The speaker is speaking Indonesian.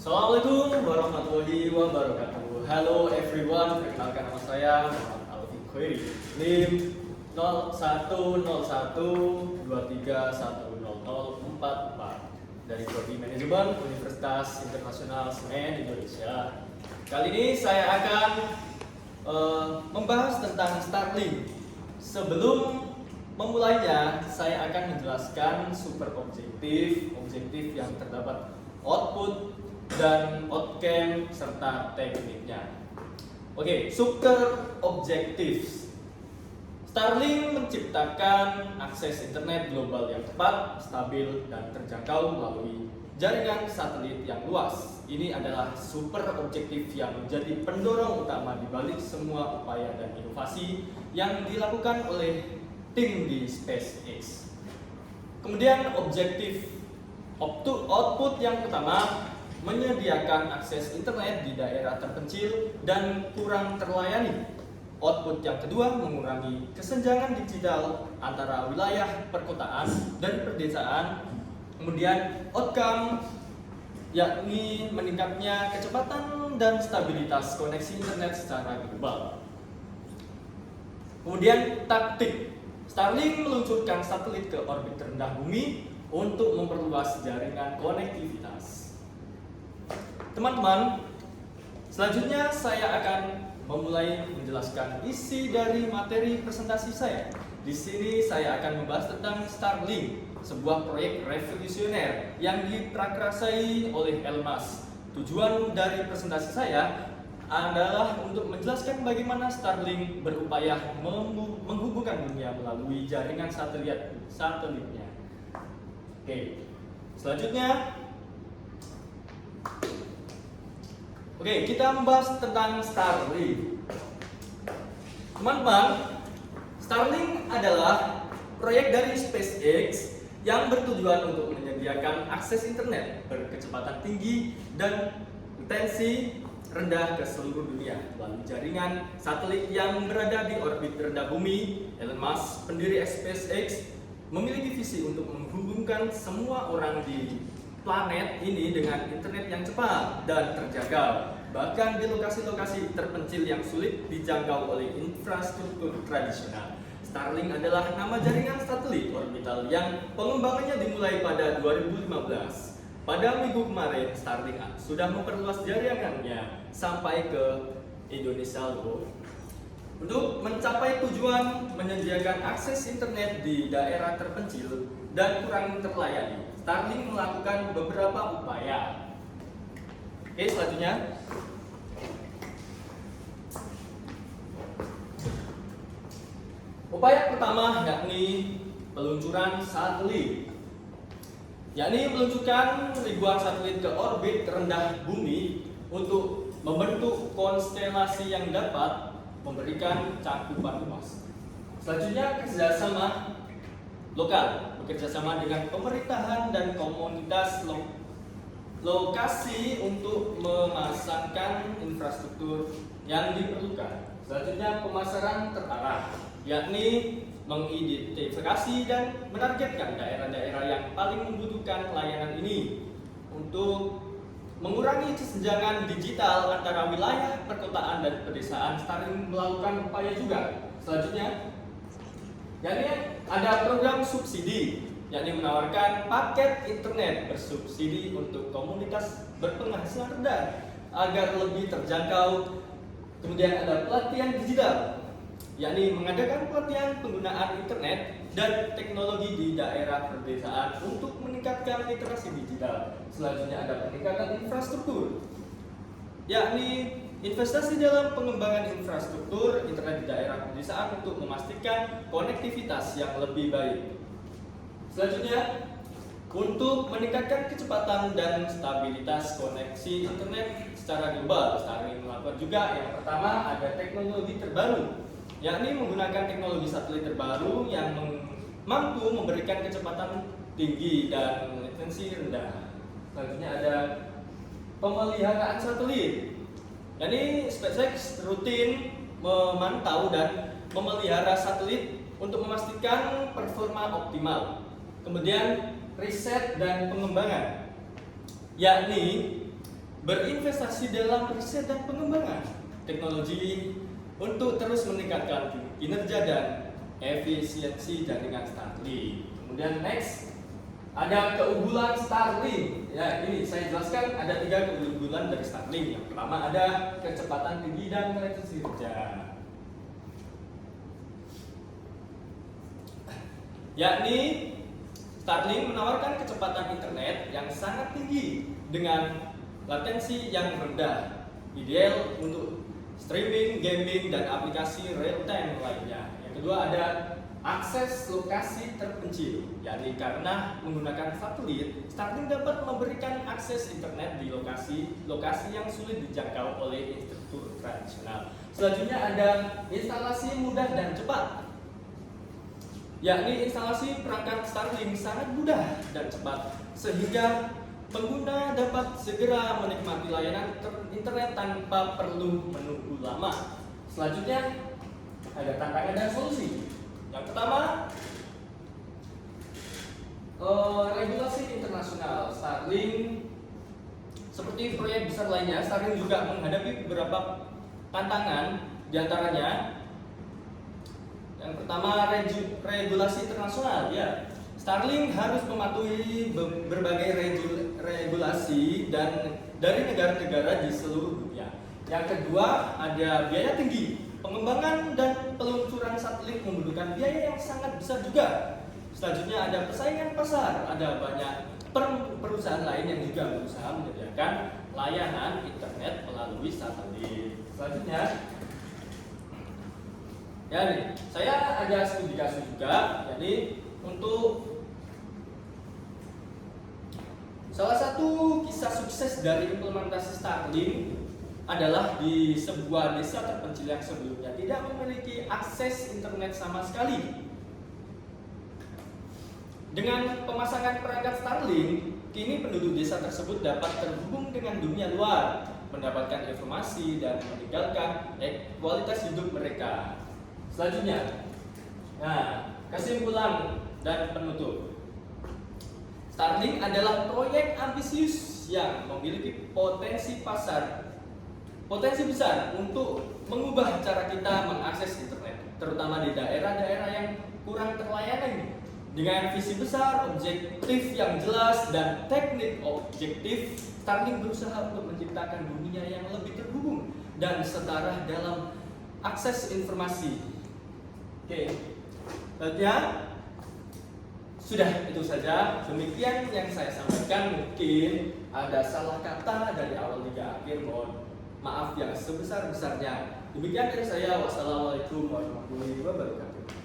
Assalamualaikum warahmatullahi wabarakatuh. Halo everyone, perkenalkan nama saya Muhammad Alfi Khairi. NIM 0112310044 dari Prodi Manajemen Universitas Internasional Semen Indonesia. Kali ini saya akan membahas tentang Starlink. Sebelum memulainya, saya akan menjelaskan super objektif yang terdapat output dan outcome serta tekniknya. Oke, super objektif. Starlink menciptakan akses internet global yang cepat, stabil, dan terjangkau melalui jaringan satelit yang luas. Ini adalah super objektif yang menjadi pendorong utama di balik semua upaya dan inovasi yang dilakukan oleh tim di SpaceX. Kemudian objektif output yang pertama, menyediakan akses internet di daerah terpencil dan kurang terlayani. Output yang kedua, mengurangi kesenjangan digital antara wilayah perkotaan dan pedesaan. Kemudian outcome, yakni meningkatnya kecepatan dan stabilitas koneksi internet secara global. Kemudian taktik, Starlink meluncurkan satelit ke orbit terendah bumi untuk memperluas jaringan konektivitas. Teman-teman, selanjutnya saya akan memulai menjelaskan isi dari materi presentasi saya. Di sini saya akan membahas tentang Starlink, sebuah proyek revolusioner yang diprakarsai oleh Elon Musk. Tujuan dari presentasi saya adalah untuk menjelaskan bagaimana Starlink berupaya menghubungkan dunia melalui jaringan satelitnya. Oke, selanjutnya kita membahas tentang Starlink. Teman-teman, Starlink adalah proyek dari SpaceX yang bertujuan untuk menyediakan akses internet berkecepatan tinggi dan latensi rendah ke seluruh dunia melalui jaringan satelit yang berada di orbit terendah bumi. Elon Musk, pendiri SpaceX, memiliki visi untuk menghubungkan semua orang di planet ini dengan internet yang cepat dan terjangkau, bahkan di lokasi-lokasi terpencil yang sulit dijangkau oleh infrastruktur tradisional. Starlink adalah nama jaringan satelit orbital yang pengembangannya dimulai pada 2015. Pada minggu kemarin, Starlink sudah memperluas jaringannya sampai ke Indonesia loh. Untuk mencapai tujuan menyediakan akses internet di daerah terpencil dan kurang terlayani, Starlink melakukan beberapa upaya. Oke, selanjutnya. Upaya pertama yakni peluncuran satelit. Yakni meluncurkan ribuan satelit ke orbit terendah bumi untuk membentuk konstelasi yang dapat memberikan cakupan luas. Selanjutnya, kerjasama lokal, bekerjasama dengan pemerintahan dan komunitas lokasi untuk memasangkan infrastruktur yang diperlukan. Selanjutnya, pemasaran terarah, yakni mengidentifikasi dan menargetkan daerah-daerah yang paling membutuhkan layanan ini untuk mengurangi kesenjangan digital antara wilayah perkotaan dan pedesaan. Starlink melakukan upaya juga. Selanjutnya, yakni ada program subsidi, yakni menawarkan paket internet bersubsidi untuk komunitas berpenghasilan rendah agar lebih terjangkau. Kemudian ada pelatihan digital, yakni mengadakan pelatihan penggunaan internet dan teknologi di daerah pedesaan untuk meningkatkan literasi digital. Selanjutnya ada peningkatan infrastruktur, yakni investasi dalam pengembangan infrastruktur internet di daerah pedesaan untuk memastikan konektivitas yang lebih baik. Selanjutnya, untuk meningkatkan kecepatan dan stabilitas koneksi internet secara global, Starlink melakukan juga yang pertama ada teknologi terbaru, yakni menggunakan teknologi satelit terbaru yang mampu memberikan kecepatan tinggi dan latensi rendah. Selanjutnya ada pemeliharaan satelit, yakni SpaceX rutin memantau dan memelihara satelit untuk memastikan performa optimal. Kemudian riset dan pengembangan, yakni berinvestasi dalam riset dan pengembangan teknologi untuk terus meningkatkan kinerja dan efisiensi jaringan Starlink. Kemudian next, ada keunggulan Starlink. Ya, ini saya jelaskan ada 3 keunggulan dari Starlink. Yang pertama ada kecepatan tinggi dan presisi rendah. Yakni Starlink menawarkan kecepatan internet yang sangat tinggi dengan latensi yang rendah, ideal untuk streaming, gaming, dan aplikasi real time lainnya. Yang kedua ada akses lokasi terpencil, yakni karena menggunakan satelit, Starlink dapat memberikan akses internet di lokasi yang sulit dijangkau oleh infrastruktur tradisional. Selanjutnya ada instalasi mudah dan cepat, yakni instalasi perangkat Starlink sangat mudah dan cepat sehingga pengguna dapat segera menikmati layanan internet tanpa perlu menunggu lama. Selanjutnya ada tantangan dan solusi. Yang pertama, regulasi internasional. Starlink seperti proyek besar lainnya, Starlink juga menghadapi beberapa tantangan, diantaranya yang pertama regulasi internasional. Ya, Starlink harus mematuhi berbagai regulasi dan dari negara-negara di seluruh dunia. Yang kedua ada biaya tinggi. Pengembangan dan peluncuran satelit membutuhkan biaya yang sangat besar juga. Selanjutnya ada persaingan pasar. Ada banyak perusahaan lain yang juga berusaha menyediakan layanan internet melalui satelit. Selanjutnya, ya nih, saya ada studi kasus juga. Jadi untuk salah satu kisah sukses dari implementasi Starlink adalah di sebuah desa terpencil yang sebelumnya tidak memiliki akses internet sama sekali. Dengan pemasangan perangkat Starlink, kini penduduk desa tersebut dapat terhubung dengan dunia luar, mendapatkan informasi dan meningkatkan kualitas hidup mereka. Selanjutnya, nah, kesimpulan dan penutup. Starlink adalah proyek ambisius yang memiliki potensi besar untuk mengubah cara kita mengakses internet, terutama di daerah-daerah yang kurang terlayani. Dengan visi besar, objektif yang jelas, dan teknik objektif, Starlink berusaha untuk menciptakan dunia yang lebih terhubung dan setara dalam akses informasi. Oke, selanjutnya sudah itu saja. Demikian yang saya sampaikan. Mungkin ada salah kata dari awal hingga akhir, mohon maaf yang sebesar-besarnya. Demikian dari saya. Wassalamualaikum warahmatullahi wabarakatuh.